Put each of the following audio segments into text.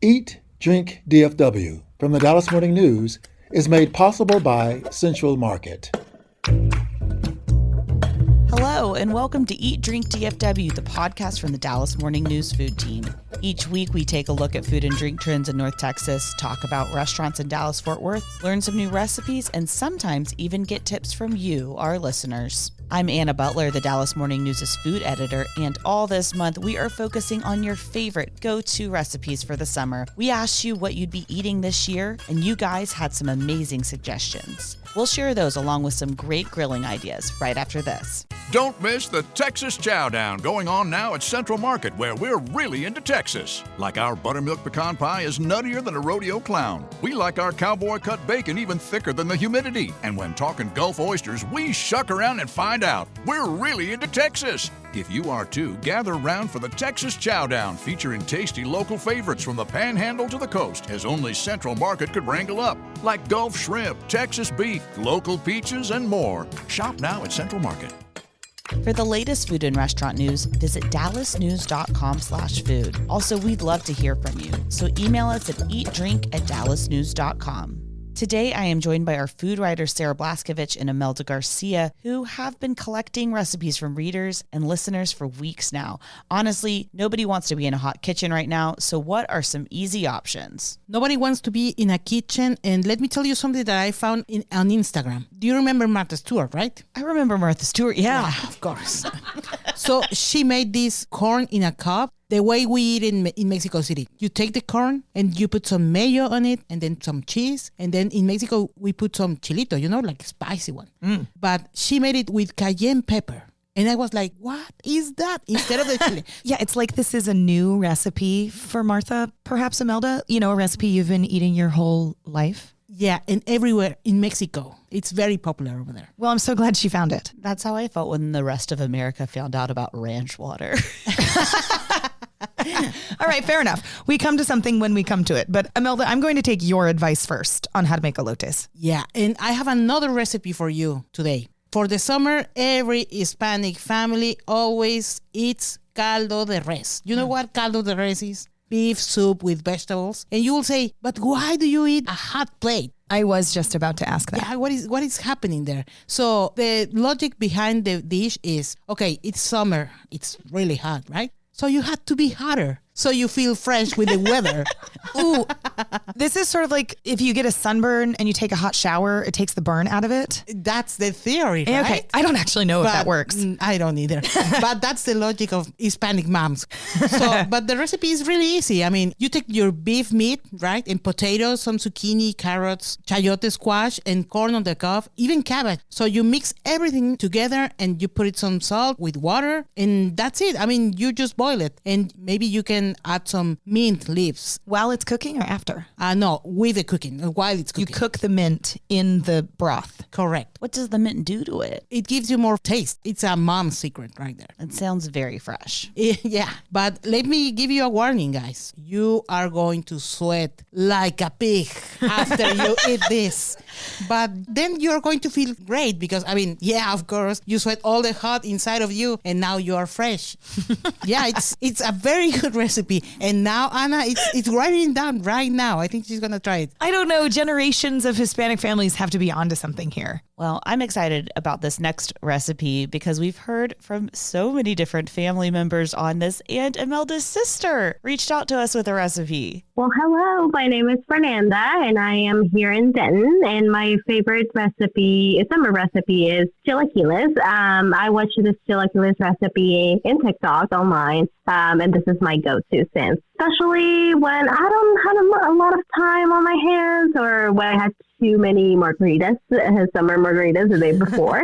Eat, Drink, DFW from the Dallas Morning News is made possible by Central Market. Hello, and welcome to Eat, Drink, DFW, the podcast from the Dallas Morning News food team. Each week, we take a look at food and drink trends in North Texas, talk about restaurants in Dallas-Fort Worth, learn some new recipes, and sometimes even get tips from you, our listeners. I'm Anna Butler, the Dallas Morning News' food editor, and all this month, we are focusing on your favorite go-to recipes for the summer. We asked you what you'd be eating this year, and you guys had some amazing suggestions. We'll share those along with some great grilling ideas right after this. Don't miss the Texas Chowdown going on now at Central Market, where we're really into Texas. Like our buttermilk pecan pie is nuttier than a rodeo clown. We like our cowboy cut bacon even thicker than the humidity. And when talking Gulf oysters, we shuck around and find out. We're really into Texas. If you are too, gather round for the Texas Chowdown, featuring tasty local favorites from the Panhandle to the coast, as only Central Market could wrangle up, like Gulf shrimp, Texas beef, local peaches, and more. Shop now at Central Market. For the latest food and restaurant news, visit dallasnews.com/food. Also, we'd love to hear from you, so email us at eatdrink@dallasnews.com. Today, I am joined by our food writers Sarah Blaskovich and Imelda Garcia, who have been collecting recipes from readers and listeners for weeks now. Honestly, nobody wants to be in a hot kitchen right now, so what are some easy options? Nobody wants to be in a kitchen, and let me tell you something that I found on Instagram. Do you remember Martha Stewart, right? I remember Martha Stewart, yeah. Of course. So she made this corn in a cup, the way we eat in Mexico City. You take the corn and you put some mayo on it and then some cheese. And then in Mexico, we put some chilito, like a spicy one. But she made it with cayenne pepper. And I was like, what is that? Instead of the chili. Yeah, it's like this is a new recipe for Martha, perhaps Imelda, a recipe you've been eating your whole life. Yeah, and everywhere in Mexico. It's very popular over there. Well, I'm so glad she found it. That's how I felt when the rest of America found out about ranch water. All right, fair enough. We come to something when we come to it. But Imelda, I'm going to take your advice first on how to make elotes. Yeah, and I have another recipe for you today. For the summer, every Hispanic family always eats caldo de res. You know what caldo de res is? Beef soup with vegetables. And you will say, but why do you eat a hot plate? I was just about to ask that. Yeah, what is happening there? So the logic behind the dish is, okay, it's summer. It's really hot, right? So you had to be hotter so you feel fresh with the weather. Ooh, this is sort of like if you get a sunburn and you take a hot shower, it takes the burn out of it. That's the theory, right? Okay, I don't actually know if that works. I don't either. But that's the logic of Hispanic moms. But the recipe is really easy. I mean, you take your beef meat, right? And potatoes, some zucchini, carrots, chayote squash, and corn on the cob, even cabbage. So you mix everything together and you put it some salt with water, and that's it. I mean, you just boil it. And maybe you can add some mint leaves. While it's cooking or after? No, with the cooking, while it's cooking. You cook the mint in the broth. Correct. What does the mint do to it? It gives you more taste. It's a mom's secret right there. It sounds very fresh. Yeah, but let me give you a warning, guys. You are going to sweat like a pig after you eat this. But then you're going to feel great because, of course, you sweat all the hot inside of you and now you are fresh. Yeah, it's a very good recipe. And now Anna, it's writing down right now. I think she's going to try it. I don't know. Generations of Hispanic families have to be onto something here. Well, I'm excited about this next recipe because we've heard from so many different family members on this, and Imelda's sister reached out to us with a recipe. Well, hello. My name is Fernanda, and I am here in Denton, and my favorite summer recipe is chilaquiles. I watched this chilaquiles recipe in TikTok online, and this is my go-to since, especially when I don't have a lot of time on my hands or when I had too many margaritas, summer margaritas the day before.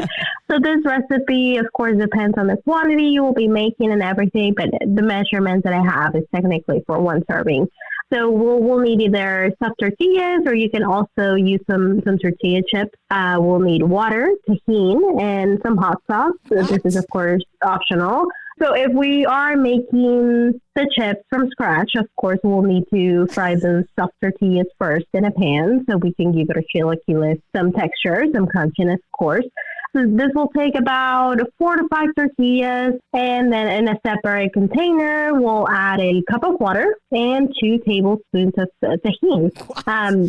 So this recipe, of course, depends on the quantity you will be making and everything, but the measurements that I have is technically for one serving. So we'll need either soft tortillas, or you can also use some tortilla chips. We'll need water, tahini, and some hot sauce. So this is, of course, optional. So if we are making the chips from scratch, of course, we'll need to fry those soft tortillas first in a pan so we can give it a chilaquiles some texture, some crunchiness, of course. So this will take about 4 to 5 tortillas, and then in a separate container, we'll add a cup of water and 2 tablespoons of tahini.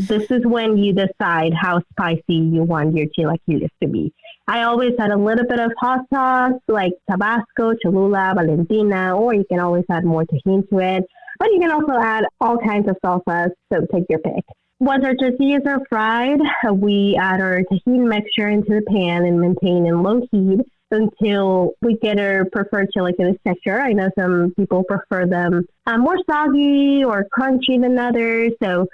This is when you decide how spicy you want your chilaquiles to be. I always add a little bit of hot sauce, like Tabasco, Cholula, Valentina, or you can always add more tahini to it. But you can also add all kinds of salsas, so take your pick. Once our tortillas are fried, we add our tahini mixture into the pan and maintain in low heat until we get our preferred chilaquiles texture. I know some people prefer them more soggy or crunchy than others, so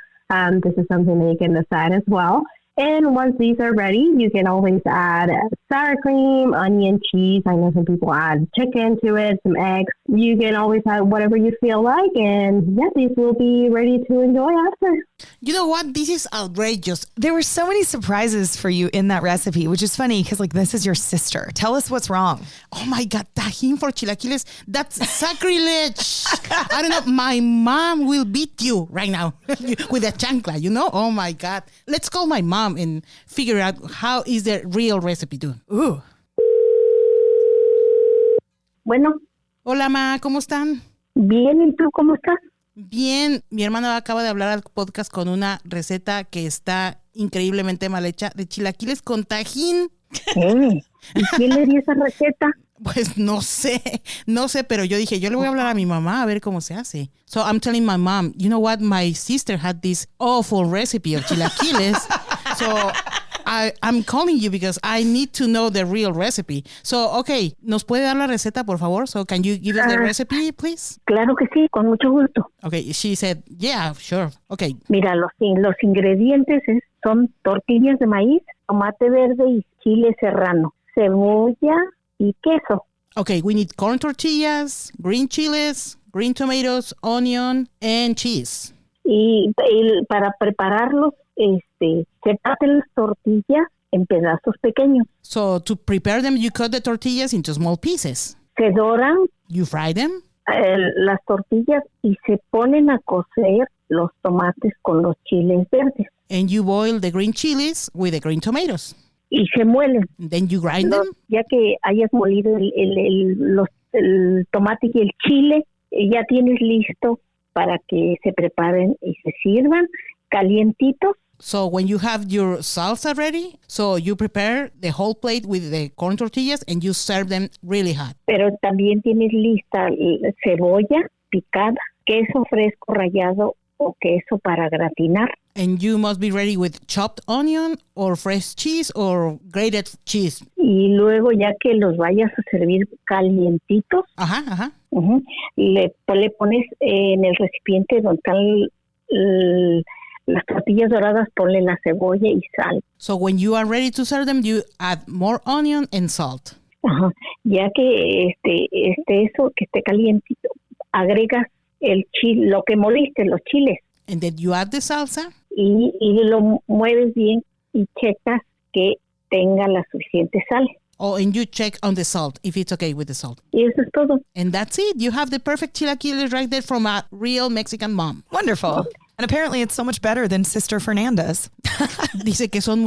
this is something that you can decide as well. And once these are ready, you can always add sour cream, onion, cheese. I know some people add chicken to it, some eggs. You can always add whatever you feel like. And yeah, these will be ready to enjoy after. You know what? This is outrageous. There were so many surprises for you in that recipe, which is funny because like this is your sister. Tell us what's wrong. Oh my God, tajin for chilaquiles. That's sacrilege. I don't know. My mom will beat you right now with a chancla, you know? Oh my God. Let's call my mom and figure out how is the real recipe done. Ooh. Bueno, Hola, ma, ¿cómo están? bien, ¿y tú cómo estás? Bien, mi hermano acaba de hablar al podcast con una receta que está increíblemente mal hecha de chilaquiles con tajín. ¿Y quién le dio esa receta? Pues no sé, pero yo dije, yo le voy a hablar a mi mamá a ver cómo se hace. So I'm telling my mom, you know what, my sister had this awful recipe of chilaquiles. So I'm calling you because I need to know the real recipe. So, okay, ¿nos puede dar la receta, por favor? So can you give us the recipe, please? Claro que sí, con mucho gusto. Okay, she said, yeah, sure. Okay. Mira, los ingredientes son tortillas de maíz, tomate verde y chile serrano, cebolla y queso. Okay, we need corn tortillas, green chiles, green tomatoes, onion, and cheese. Y para prepararlos, se parten las tortillas en pedazos pequeños. So to prepare them, you cut the tortillas into small pieces. Se doran You fry them, las tortillas y se ponen a cocer los tomates con los chiles verdes. and you boil the green chilies with the green tomatoes. Y se muelen. Then you grind them. Ya que hayas molido el tomate y el chile, ya tienes listo para que se preparen y se sirvan calientitos. So when you have your salsa ready, so you prepare the whole plate with the corn tortillas and you serve them really hot. Pero también tienes lista cebolla picada, queso fresco rallado o queso para gratinar. And you must be ready with chopped onion or fresh cheese or grated cheese. Y luego ya que los vayas a servir calientitos, Ajá. le pones en el recipiente donde están las tortillas doradas, ponle la cebolla y sal. So when you are ready to serve them, you add more onion and salt. Ajá. Ya que eso que esté calientito, agregas el chile, lo que moliste, los chiles, And then you add the salsa. y lo mueves bien y checas que tenga la suficiente sal. Oh, and you check on the salt, if it's okay with the salt. Y eso es todo. And that's it. You have the perfect chilaquiles right there from a real Mexican mom. Wonderful. And apparently it's so much better than Sister Fernanda's. Dice que son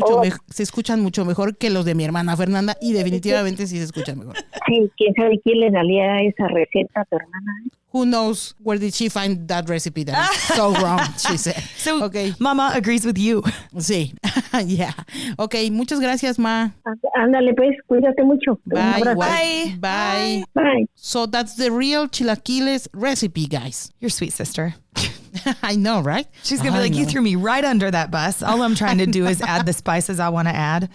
se escuchan mucho mejor que los de mi hermana Fernanda y definitivamente sí se escuchan mejor. Sí, quién sabe quién le daría esa receta a tu hermana. Who knows where did she find that recipe that is so wrong, she said. So Okay. Mama agrees with you. Sí. Yeah. Okay, muchas gracias, Ma. Ándale pues, cuídate mucho. Un Bye. abrazo. Bye. Bye. Bye. So that's the real chilaquiles recipe, guys. Your sweet sister. I know, right? She's going to be like, you threw me right under that bus. All I'm trying to do is add the spices I want to add.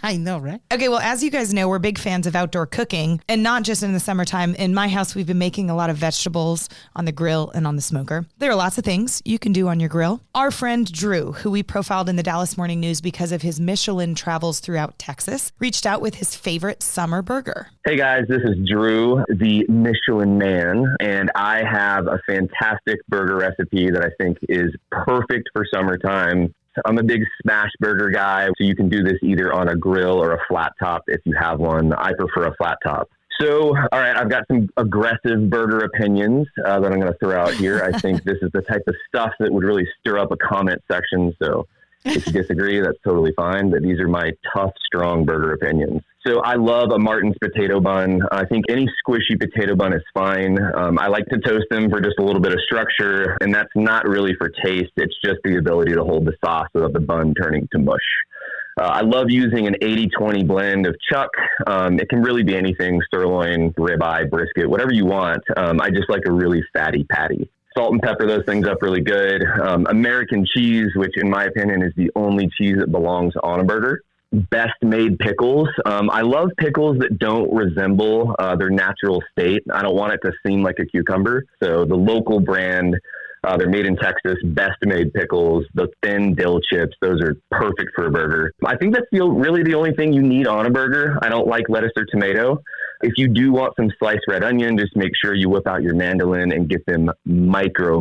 I know, right? Okay, well, as you guys know, we're big fans of outdoor cooking, and not just in the summertime. In my house, we've been making a lot of vegetables on the grill and on the smoker. There are lots of things you can do on your grill. Our friend Drew, who we profiled in the Dallas Morning News because of his Michelin travels throughout Texas, reached out with his favorite summer burger. Hey guys, this is Drew, the Michelin Man, and I have a fantastic burger recipe that I think is perfect for summertime. I'm a big smash burger guy, so you can do this either on a grill or a flat top if you have one. I prefer a flat top. So, all right, I've got some aggressive burger opinions that I'm going to throw out here. I think this is the type of stuff that would really stir up a comment section, so If you disagree, that's totally fine. But these are my tough, strong burger opinions. So I love a Martin's potato bun. I think any squishy potato bun is fine. I like to toast them for just a little bit of structure, and that's not really for taste. It's just the ability to hold the sauce without the bun turning to mush. I love using an 80-20 blend of chuck. It can really be anything, sirloin, ribeye, brisket, whatever you want. I just like a really fatty patty. Salt and pepper those things up really good. American cheese, which in my opinion is the only cheese that belongs on a burger. Best made pickles. I love pickles that don't resemble their natural state. I don't want it to seem like a cucumber. So the local brand, they're made in Texas, best made pickles, the thin dill chips, those are perfect for a burger. I think that's really the only thing you need on a burger. I don't like lettuce or tomato. If you do want some sliced red onion, just make sure you whip out your mandolin and get them micro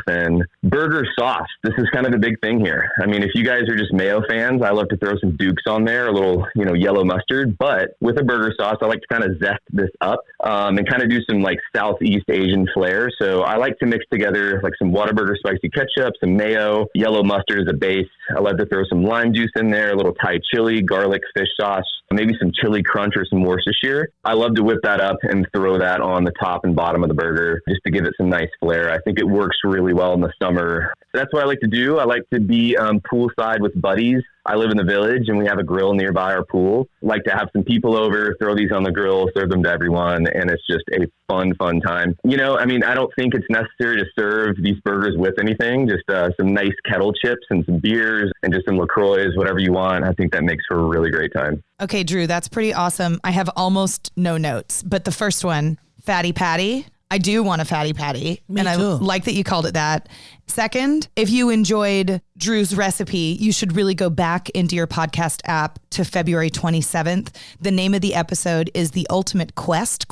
thin. Burger sauce. This is kind of the big thing here. I mean, if you guys are just mayo fans, I love to throw some Dukes on there, a little, yellow mustard. But with a burger sauce, I like to kind of zest this up and kind of do some like Southeast Asian flair. So I like to mix together like some Whataburger spicy ketchup, some mayo, yellow mustard as a base. I love to throw some lime juice in there, a little Thai chili, garlic, fish sauce, maybe some chili crunch or some Worcestershire. I love to whip that up and throw that on the top and bottom of the burger just to give it some nice flair. I think it works really well in the summer. That's what I like to do. I like to be poolside with buddies. I live in the village and we have a grill nearby our pool. Like to have some people over, throw these on the grill, serve them to everyone. And it's just a fun time. I don't think it's necessary to serve these burgers with anything, just some nice kettle chips and some beers and just some LaCroix, whatever you want. I think that makes for a really great time. Okay, Drew, that's pretty awesome. I have almost no notes, but the first one, fatty patty. I do want a fatty patty. Me and too. I like that you called it that. Second, if you enjoyed Drew's recipe, you should really go back into your podcast app to February 27th. The name of the episode is The Ultimate Quest, ?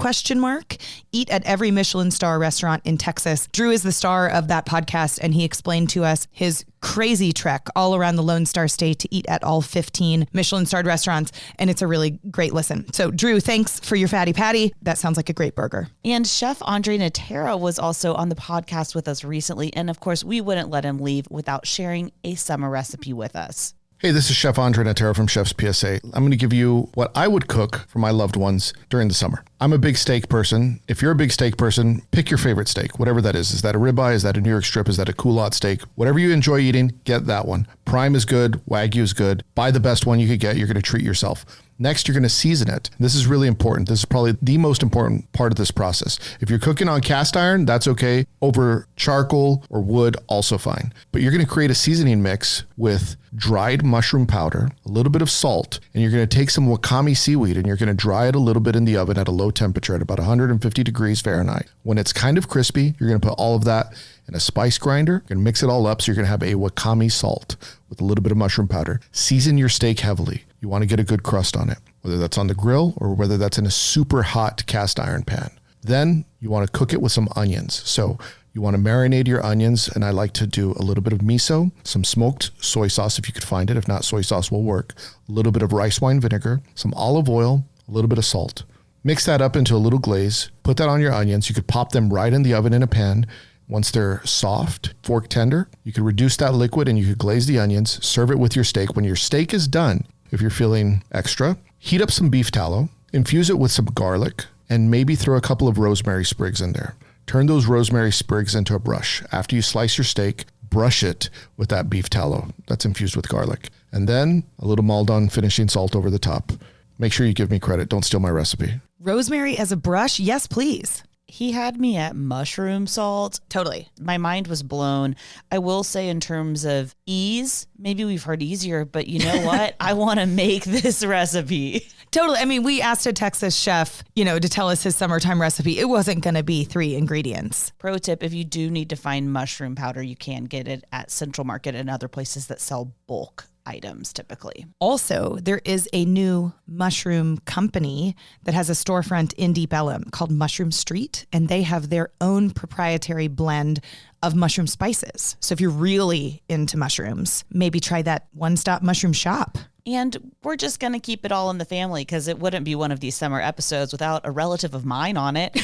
Eat at every Michelin star restaurant in Texas. Drew is the star of that podcast, and he explained to us his crazy trek all around the Lone Star State to eat at all 15 Michelin-starred restaurants, and it's a really great listen. So, Drew, thanks for your fatty patty. That sounds like a great burger. And Chef André Natera was also on the podcast with us recently, and of course, we wouldn't let him leave without sharing a summer recipe with us. Hey, this is Chef André Natera from Chef's PSA. I'm going to give you what I would cook for my loved ones during the summer. I'm a big steak person. If you're a big steak person, pick your favorite steak, whatever that is. Is that a ribeye? Is that a New York strip? Is that a culotte steak? Whatever you enjoy eating, get that one. Prime is good. Wagyu is good. Buy the best one you could get. You're going to treat yourself. Next, you're going to season it. This is really important. This is probably the most important part of this process. If you're cooking on cast iron, that's okay. Over charcoal or wood, also fine. But you're going to create a seasoning mix with dried mushroom powder, a little bit of salt, and you're going to take some wakame seaweed and you're going to dry it a little bit in the oven at a low temperature at about 150 degrees Fahrenheit. When it's kind of crispy, you're going to put all of that in a spice grinder. You're going to mix it all up. So you're going to have a wakame salt with a little bit of mushroom powder. Season your steak heavily. You want to get a good crust on it, whether that's on the grill or whether that's in a super hot cast iron pan. Then you want to cook it with some onions. So you want to marinate your onions, and I like to do a little bit of miso, some smoked soy sauce if you could find it. If not, soy sauce will work. A little bit of rice wine vinegar, some olive oil, a little bit of salt. Mix that up into a little glaze. Put that on your onions. You could pop them right in the oven in a pan. Once they're soft, fork tender, you could reduce that liquid and you could glaze the onions, serve it with your steak. When your steak is done, if you're feeling extra, heat up some beef tallow, infuse it with some garlic, and maybe throw a couple of rosemary sprigs in there. Turn those rosemary sprigs into a brush. After you slice your steak, brush it with that beef tallow that's infused with garlic. And then a little Maldon finishing salt over the top. Make sure you give me credit. Don't steal my recipe. Rosemary as a brush? Yes, please. He had me at mushroom salt. Totally. My mind was blown. I will say in terms of ease, maybe we've heard easier, but you know what? I want to make this recipe. Totally. I mean, we asked a Texas chef, to tell us his summertime recipe. It wasn't going to be 3 ingredients. Pro tip, if you do need to find mushroom powder, you can get it at Central Market and other places that sell bulk items typically. Also, there is a new mushroom company that has a storefront in Deep Ellum called Mushroom Street, and they have their own proprietary blend of mushroom spices. So if you're really into mushrooms, maybe try that one-stop mushroom shop. And we're just going to keep it all in the family because it wouldn't be one of these summer episodes without a relative of mine on it.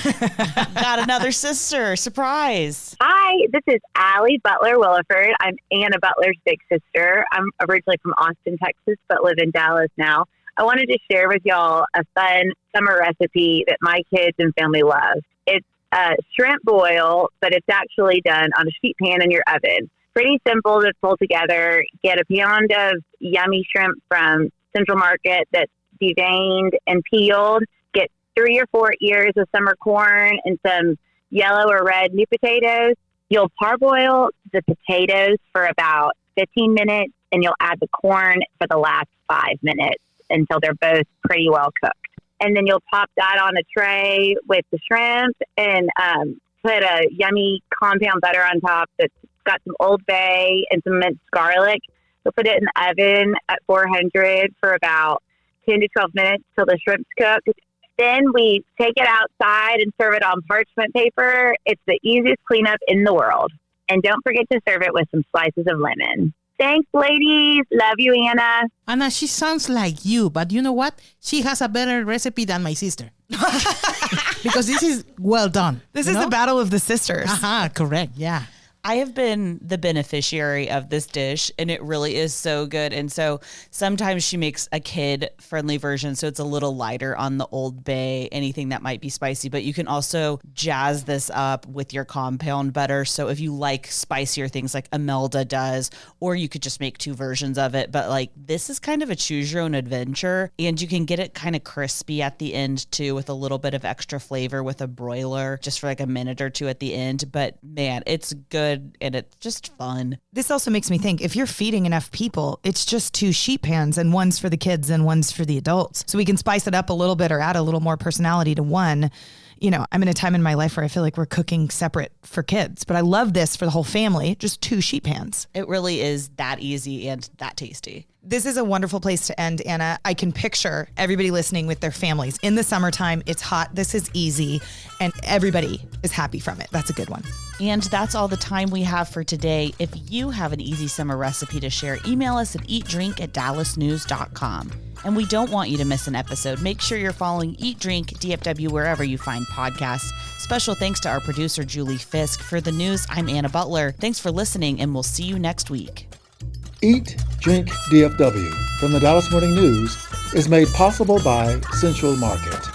Got another sister. Surprise. Hi, this is Allie Butler Williford. I'm Anna Butler's big sister. I'm originally from Austin, Texas, but live in Dallas now. I wanted to share with y'all a fun summer recipe that my kids and family love. It's a shrimp boil, but it's actually done on a sheet pan in your oven. Pretty simple to pull together. Get a pound of yummy shrimp from Central Market that's deveined and peeled. Get 3 or 4 ears of summer corn and some yellow or red new potatoes. You'll parboil the potatoes for about 15 minutes, and you'll add the corn for the last 5 minutes until they're both pretty well cooked. And then you'll pop that on a tray with the shrimp and put a yummy compound butter on top that's got some Old Bay and some minced garlic. You'll put it in the oven at 400 for about 10 to 12 minutes till the shrimp's cooked. Then we take it outside and serve it on parchment paper. It's the easiest cleanup in the world. And don't forget to serve it with some slices of lemon. Thanks, ladies. Love you, Anna. Anna, she sounds like you, but you know what? She has a better recipe than my sister. Because this is well done. This is the battle of the sisters. Correct. Yeah. I have been the beneficiary of this dish, and it really is so good. And so sometimes she makes a kid-friendly version, so it's a little lighter on the Old Bay, anything that might be spicy. But you can also jazz this up with your compound butter. So if you like spicier things like Imelda does, or you could just make 2 versions of it. But like this is kind of a choose your own adventure, and you can get it kind of crispy at the end too, with a little bit of extra flavor with a broiler just for like a minute or 2 at the end. But man, it's good. And it's just fun. This also makes me think, if you're feeding enough people, it's just 2 sheet pans, and one's for the kids and one's for the adults. So we can spice it up a little bit or add a little more personality to one. You know, I'm in a time in my life where I feel like we're cooking separate for kids, but I love this for the whole family, just 2 sheet pans. It really is that easy and that tasty. This is a wonderful place to end, Anna. I can picture everybody listening with their families. In the summertime, it's hot, this is easy, and everybody is happy from it. That's a good one. And that's all the time we have for today. If you have an easy summer recipe to share, email us at eatdrink@dallasnews.com. And we don't want you to miss an episode. Make sure you're following Eat Drink DFW wherever you find podcasts. Special thanks to our producer, Julie Fisk. For the news, I'm Anna Butler. Thanks for listening, and we'll see you next week. Eat, Drink, DFW from the Dallas Morning News is made possible by Central Market.